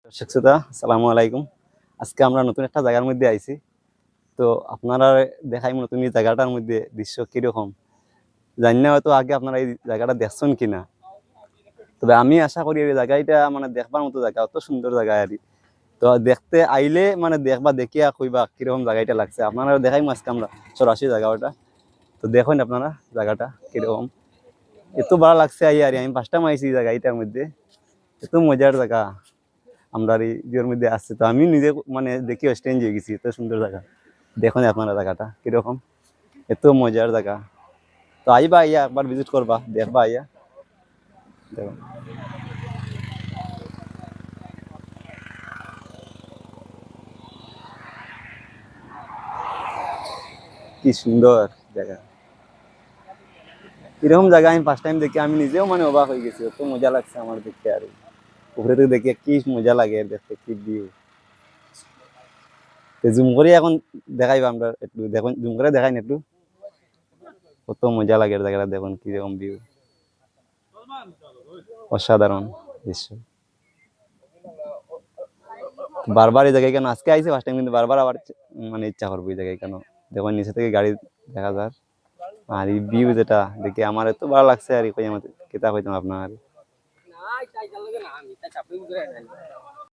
দর্শক শ্রোতা, আসসালামু আলাইকুম। আজকে আমরা নতুন একটা জায়গার মধ্যে আইছি। তো আপনারা দেখাই নতুন এই জায়গাটার মধ্যে দৃশ্য কিরকম, জানি না হয়তো আগে আপনারা এই জায়গাটা দেখছেন কিনা। তবে আমি আশা করি এই জায়গাটা মানে দেখবার মতো জায়গা, অত সুন্দর জায়গা আর কি। তো দেখতে আইলে মানে দেখবা দেখিয়া কইবা কিরকম জায়গাটা লাগছে। আপনারা দেখাই আজকে আমরা সরাসরি জায়গা ওটা। তো দেখুন আপনারা জায়গাটা কিরকম, এত ভালো লাগছে আই আর আমি ফার্স্ট টাইম আইছি এই জায়গাটার মধ্যে। এত মজার জায়গা আমরা এই ইয়ের মধ্যে আসছে। তো আমি নিজে মানে দেখি স্টেঞ্জ হয়ে গেছি, এত সুন্দর জায়গা। দেখুন আপনারা জায়গাটা কিরকম, এত মজার জায়গা। তো আইবা, আইয়া একবার ভিজিট করবা, দেখবা আইয়া। দেখুন কি সুন্দর জায়গা। এরকম জায়গা আমি ফার্স্ট টাইম দেখি, আমি নিজেও মানে অবাক হয়ে গেছি, এত মজা লাগছে আমার দেখতে। আর উপরে থেকে দেখে কি মজা লাগে দেখতে, কি ভিউ। জুম করে এখন দেখাইবা আমরা একটু, দেখুন জুম করে দেখাই না একটু, কত মজা লাগে জায়গাটা। দেখুন কিরকম ভিউ, অসাধারণ দৃশ্য। বারবার এই জায়গায় কেন আজকে আইসি ফার্স্ট টাইম, কিন্তু বারবার আবার মানে ইচ্ছা করবো এই জায়গায় কেন। দেখুন নিচে থেকে গাড়ি দেখা যায়, আর এই ভিউ যেটা দেখে আমার এত ভালো লাগছে আর কি, কই আমার কেতা কইতাম আপনার।